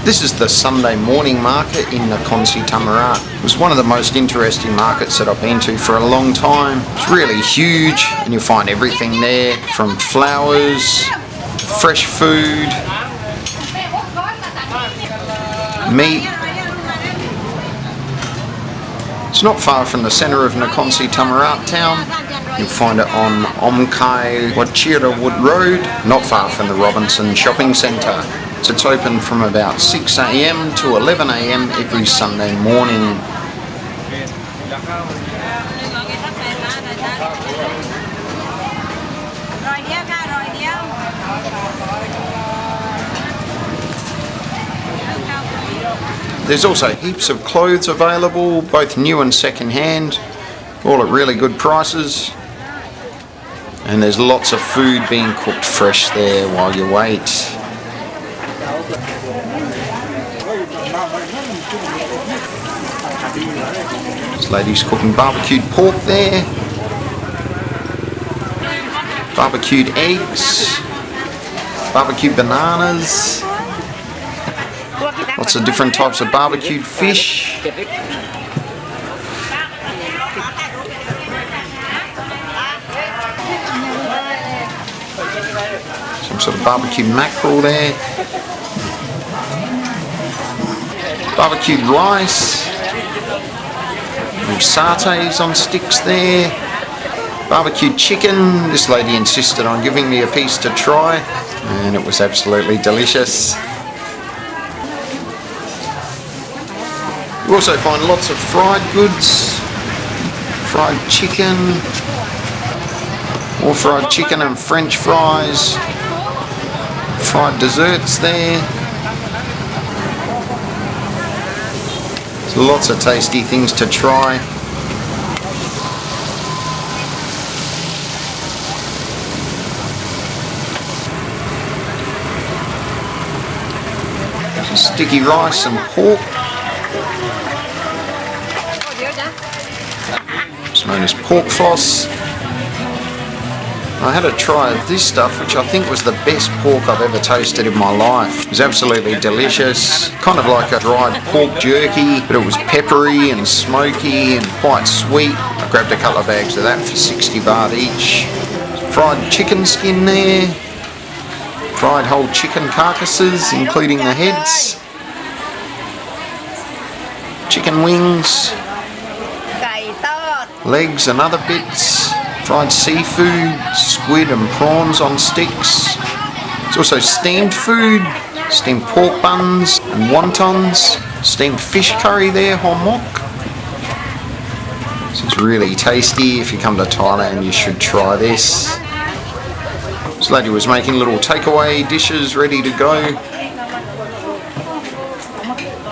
This is the Sunday morning market in Nakhon Si Thammarat. It was one of the most interesting markets that I've been to for a long time. It's really huge and you'll find everything there, from flowers, fresh food, meat. It's not far from the centre of Nakhon Si Thammarat town. You'll find it on Omkai Wachira Wood Road, not far from the Robinson Shopping Centre. So it's open from about 6 AM to 11 AM every Sunday morning. There's also heaps of clothes available, both new and second hand, all at really good prices. And there's lots of food being cooked fresh there while you wait. This lady's cooking barbecued pork there, barbecued eggs, barbecued bananas, lots of different types of barbecued fish. Some sort of barbecued mackerel there. Barbecued rice. Satay on sticks there. Barbecued chicken. This lady insisted on giving me a piece to try, and it was absolutely delicious. You also find lots of fried goods, fried chicken, more fried chicken and French fries, fried desserts there. There's lots of tasty things to try. Sticky rice and pork. It's known as pork floss. I had a try of this stuff, which I think was the best pork I've ever tasted in my life. It was absolutely delicious, kind of like a dried pork jerky, but it was peppery and smoky and quite sweet. I grabbed a couple of bags of that for 60 baht each. Fried chicken skin there, fried whole chicken carcasses, including the heads, chicken wings, legs and other bits, fried seafood, squid and prawns on sticks. There's also steamed food, steamed pork buns and wontons, steamed fish curry there, homok. This is really tasty. If you come to Thailand, you should try this. This lady was making little takeaway dishes ready to go.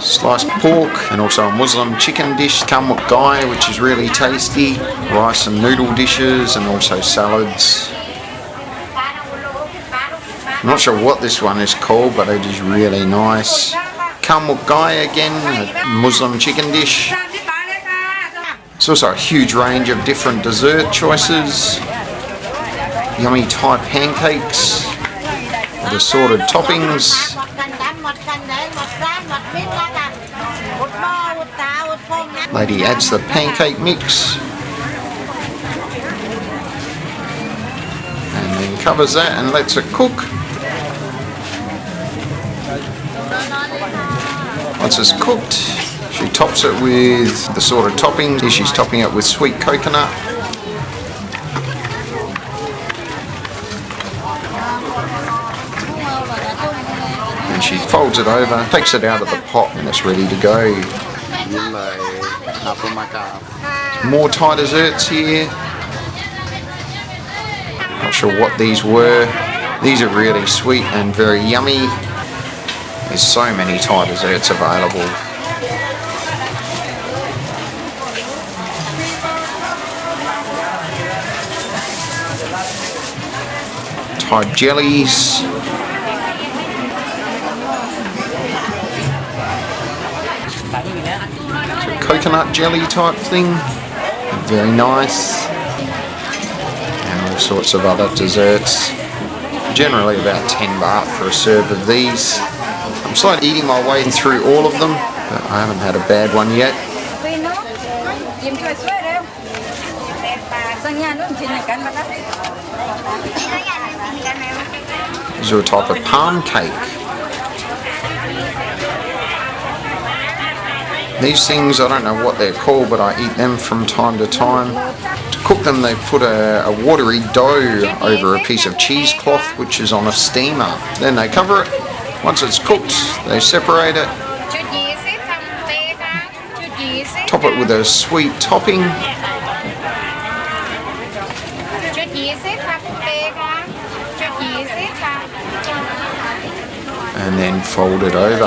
Sliced pork and also a Muslim chicken dish, kamut gai, which is really tasty, rice and noodle dishes and also salads. I'm not sure what this one is called, but it is really nice. Kamut gai again, a Muslim chicken dish. There's also a huge range of different dessert choices. Yummy Thai pancakes with assorted toppings. Lady adds the pancake mix and then covers that and lets it cook. Once it's cooked, she tops it with the sort of toppings. Here she's topping it with sweet coconut. And she folds it over, takes it out of the pot, and it's ready to go. More Thai desserts here. Not sure what these were. These are really sweet and very yummy. There's so many Thai desserts available. Thai jellies. Coconut jelly type thing, very nice, and all sorts of other desserts. Generally about 10 baht for a serve of these. I'm slowly eating my way through all of them, but I haven't had a bad one yet. These are a type of palm cake. These things, I don't know what they're called, but I eat them from time to time. To cook them, they put a watery dough over a piece of cheesecloth, which is on a steamer. Then they cover it. Once it's cooked, they separate it. Top it with a sweet topping. And then fold it over.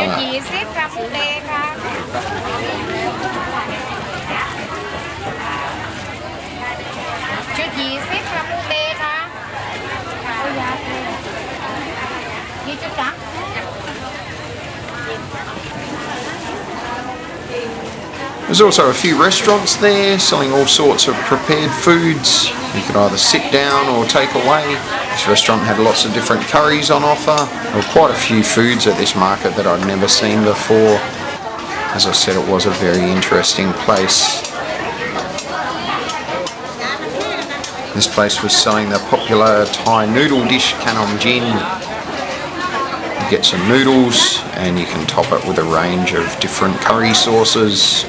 There's also a few restaurants there selling all sorts of prepared foods. You could either sit down or take away. This restaurant had lots of different curries on offer. There were quite a few foods at this market that I'd never seen before. As I said, it was a very interesting place. This place was selling the popular Thai noodle dish, Nakhon Si Thammarat. You get some noodles and you can top it with a range of different curry sauces.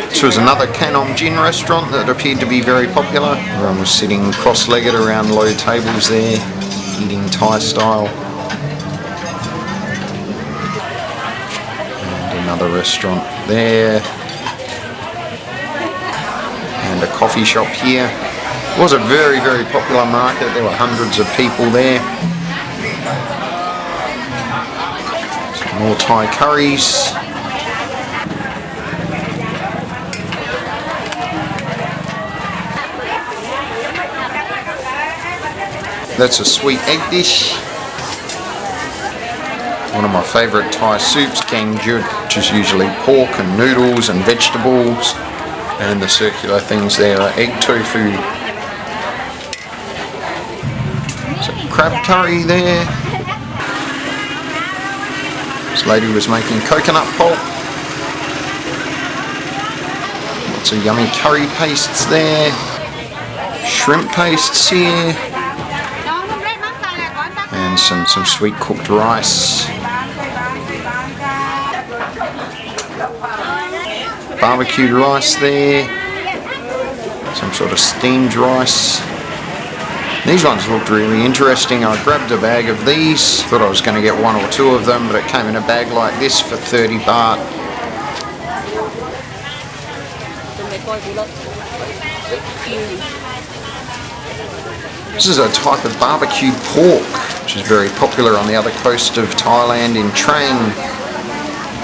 This was another Nakhon Si Thammarat restaurant that appeared to be very popular. Everyone was sitting cross-legged around low tables there, eating Thai style. And another restaurant there. And a coffee shop here. It was a very, very popular market. There were hundreds of people there. Some more Thai curries. That's a sweet egg dish. One of my favourite Thai soups, kangjut, which is usually pork and noodles and vegetables. And the circular things there are egg tofu. Some crab curry there. This lady was making coconut pulp. Lots of yummy curry pastes there. Shrimp pastes here. And some sweet cooked rice. Barbecued rice there. Some sort of steamed rice. These ones looked really interesting. I grabbed a bag of these. Thought I was going to get one or two of them, but it came in a bag like this for 30 baht. This is a type of barbecued pork, which is very popular on the other coast of Thailand in Trang.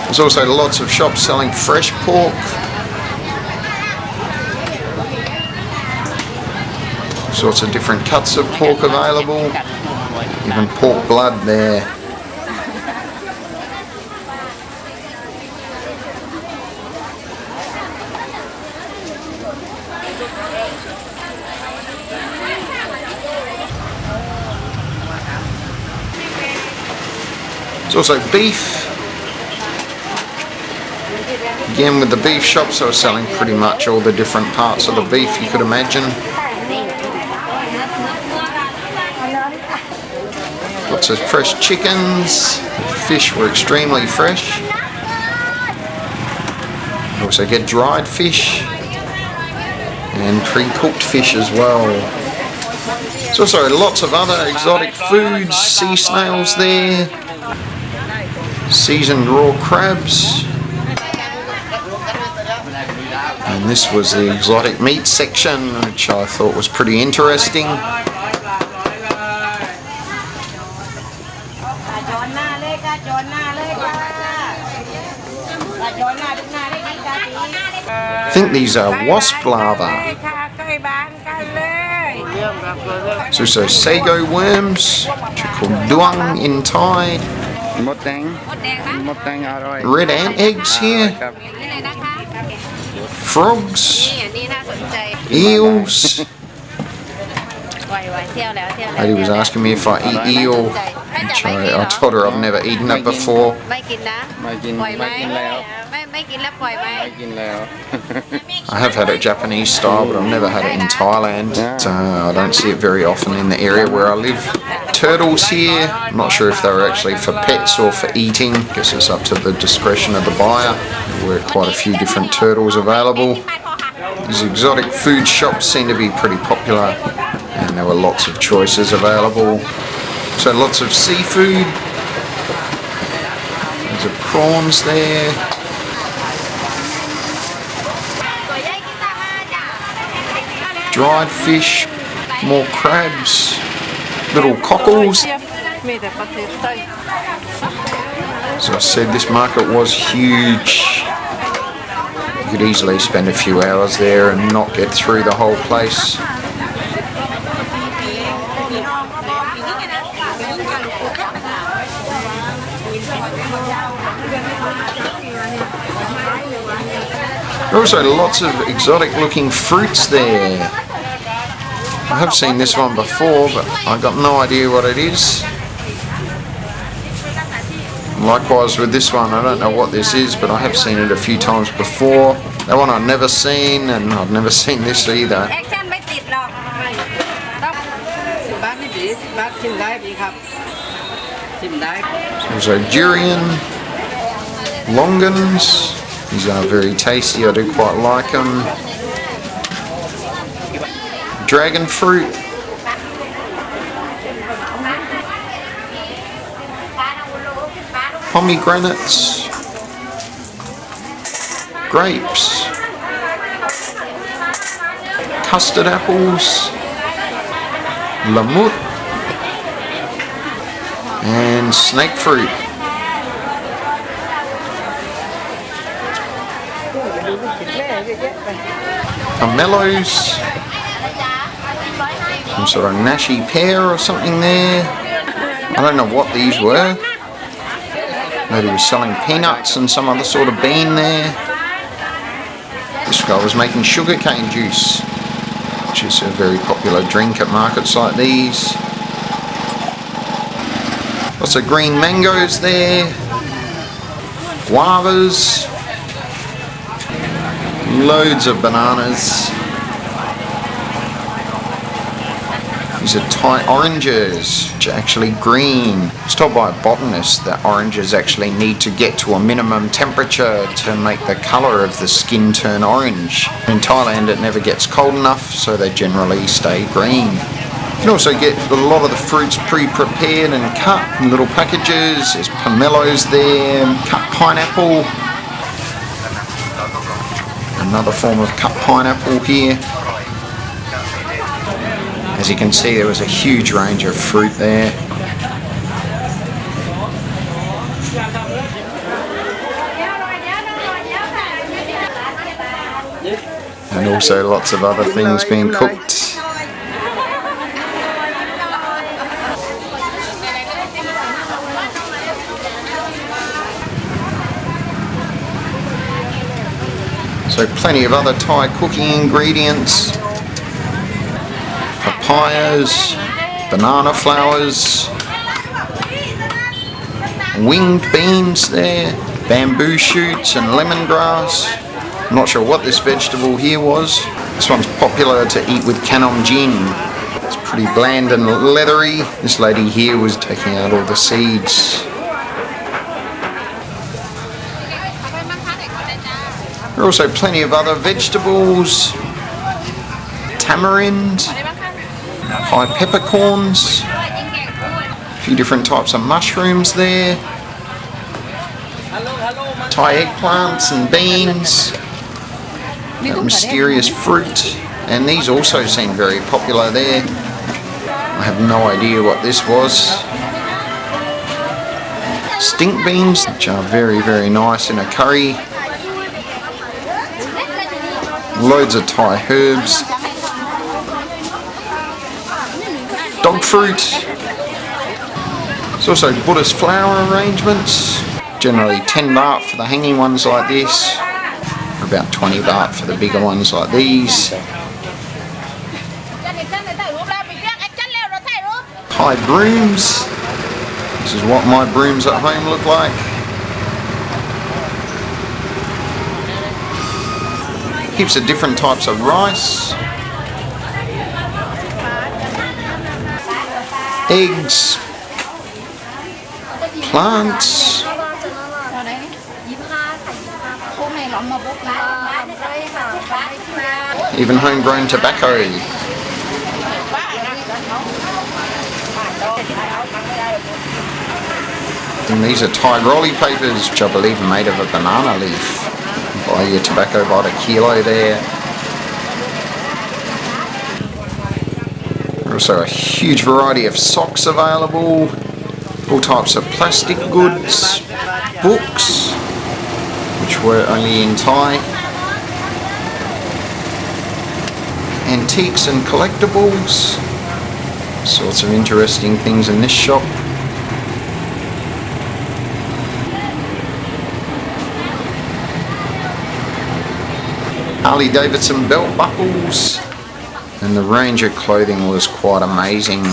There's also lots of shops selling fresh pork. All sorts of different cuts of pork available. Even pork blood there. There's also beef. Again, with the beef shops, they were selling pretty much all the different parts of the beef you could imagine. Lots of fresh chickens. Fish were extremely fresh. You also get dried fish and pre-cooked fish as well. There's also lots of other exotic foods, sea snails there, seasoned raw crabs. And this was the exotic meat section, which I thought was pretty interesting. I think these are wasp larvae. There's also sago worms, which are called duang in Thai. Red ant eggs here. Frogs. Eels. Lady was asking me if I eat eel, which I told her I've never eaten it before. I have had it Japanese style, but I've never had it in Thailand. I don't see it very often in the area where I live. Turtles here, I'm not sure if they were actually for pets or for eating. Guess it's up to the discretion of the buyer. There were quite a few different turtles available. These exotic food shops seem to be pretty popular, and there were lots of choices available. So lots of seafood. There's a prawns there. Dried fish, more crabs, little cockles. As I said, this market was huge. You could easily spend a few hours there and not get through the whole place. There are also lots of exotic looking fruits there. I have seen this one before, but I got no idea what it is. Likewise with this one, I don't know what this is, but I have seen it a few times before. That one I've never seen, and I've never seen this either. There's durian, longans. These are very tasty, I do quite like them. Dragon fruit. Pomegranates. Grapes. Custard apples. Lamut. And snake fruit. Pomelos. Some sort of nashi pear or something there. I don't know what these were. Maybe he was selling peanuts and some other sort of bean there. This guy was making sugarcane juice, which is a very popular drink at markets like these. Lots of green mangoes there. Guavas. Loads of bananas. These are Thai oranges, which are actually green. It's told by a botanist that oranges actually need to get to a minimum temperature to make the colour of the skin turn orange. In Thailand it never gets cold enough, so they generally stay green. You can also get a lot of the fruits pre-prepared and cut in little packages. There's pomelos there, cut pineapple. Another form of cut pineapple here. As you can see, there was a huge range of fruit there. And also lots of other things being cooked. So plenty of other Thai cooking ingredients. Papayas, banana flowers, winged beans there, bamboo shoots and lemongrass. I'm not sure what this vegetable here was. This one's popular to eat with kanom jin. It's pretty bland and leathery. This lady here was taking out all the seeds. There are also plenty of other vegetables. Tamarind, high peppercorns, a few different types of mushrooms there, Thai eggplants and beans, that mysterious fruit, and these also seem very popular there. I have no idea what this was. Stink beans, which are very, very nice in a curry. Loads of Thai herbs. Dog fruit. There's also Buddhist flower arrangements. Generally 10 baht for the hanging ones like this, or about 20 baht for the bigger ones like these. Thai brooms. This is what my brooms at home look like. Heaps of different types of rice. Eggs. Plants. Even homegrown tobacco. And these are Thai rolly papers, which I believe are made of a banana leaf. Buy your tobacco by the kilo there. Also a huge variety of socks available. All types of plastic goods. Books, which were only in Thai. Antiques and collectibles. Sorts of interesting things in this shop. Harley Davidson belt buckles, and the range of clothing was quite amazing.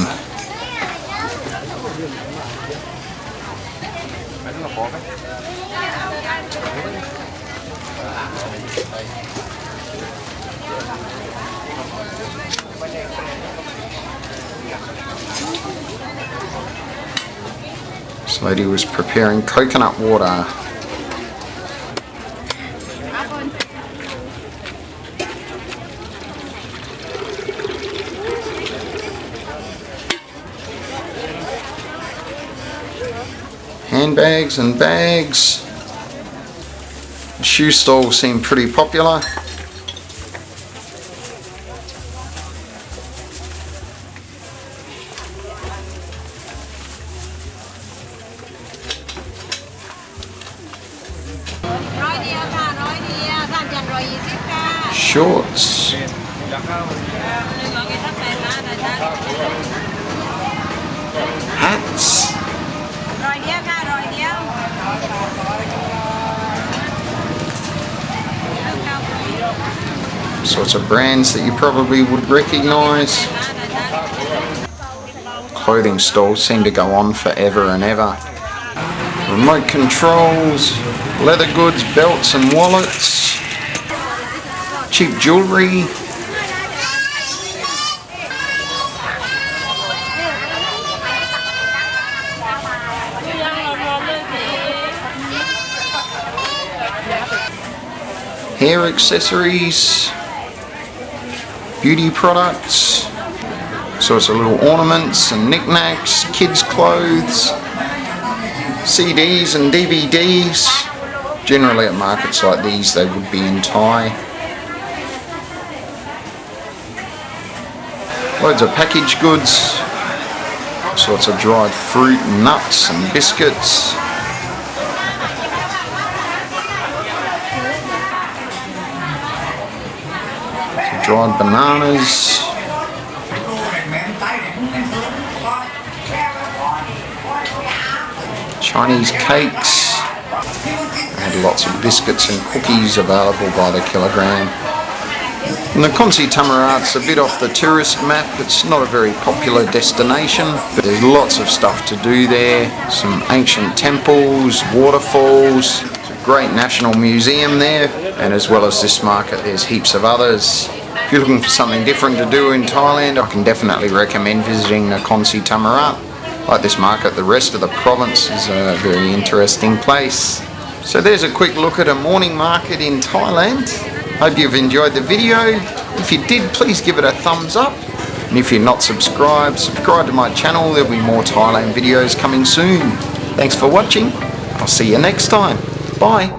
This lady was preparing coconut water. Handbags and bags. The shoe stall seemed pretty popular. Shorts. Hats. Sorts of brands that you probably would recognise. Clothing stalls seem to go on forever and ever. Remote controls, leather goods, belts and wallets, cheap jewellery. Hair accessories, beauty products, sorts of little ornaments and knickknacks, kids' clothes, CDs and DVDs. Generally at markets like these they would be in Thai. Loads of packaged goods, sorts of dried fruit, nuts and biscuits. Dried bananas, Chinese cakes. They had lots of biscuits and cookies available by the kilogram. Nakhon Si Thammarat's a bit off the tourist map. It's not a very popular destination, but there's lots of stuff to do there. Some ancient temples, waterfalls, it's a great national museum there, and as well as this market there's heaps of others. If you're looking for something different to do in Thailand, I can definitely recommend visiting Nakhon Si Thammarat. Like this market, the rest of the province is a very interesting place. So there's a quick look at a morning market in Thailand. Hope you've enjoyed the video. If you did, please give it a thumbs up. And if you're not subscribed, subscribe to my channel. There'll be more Thailand videos coming soon. Thanks for watching. I'll see you next time. Bye.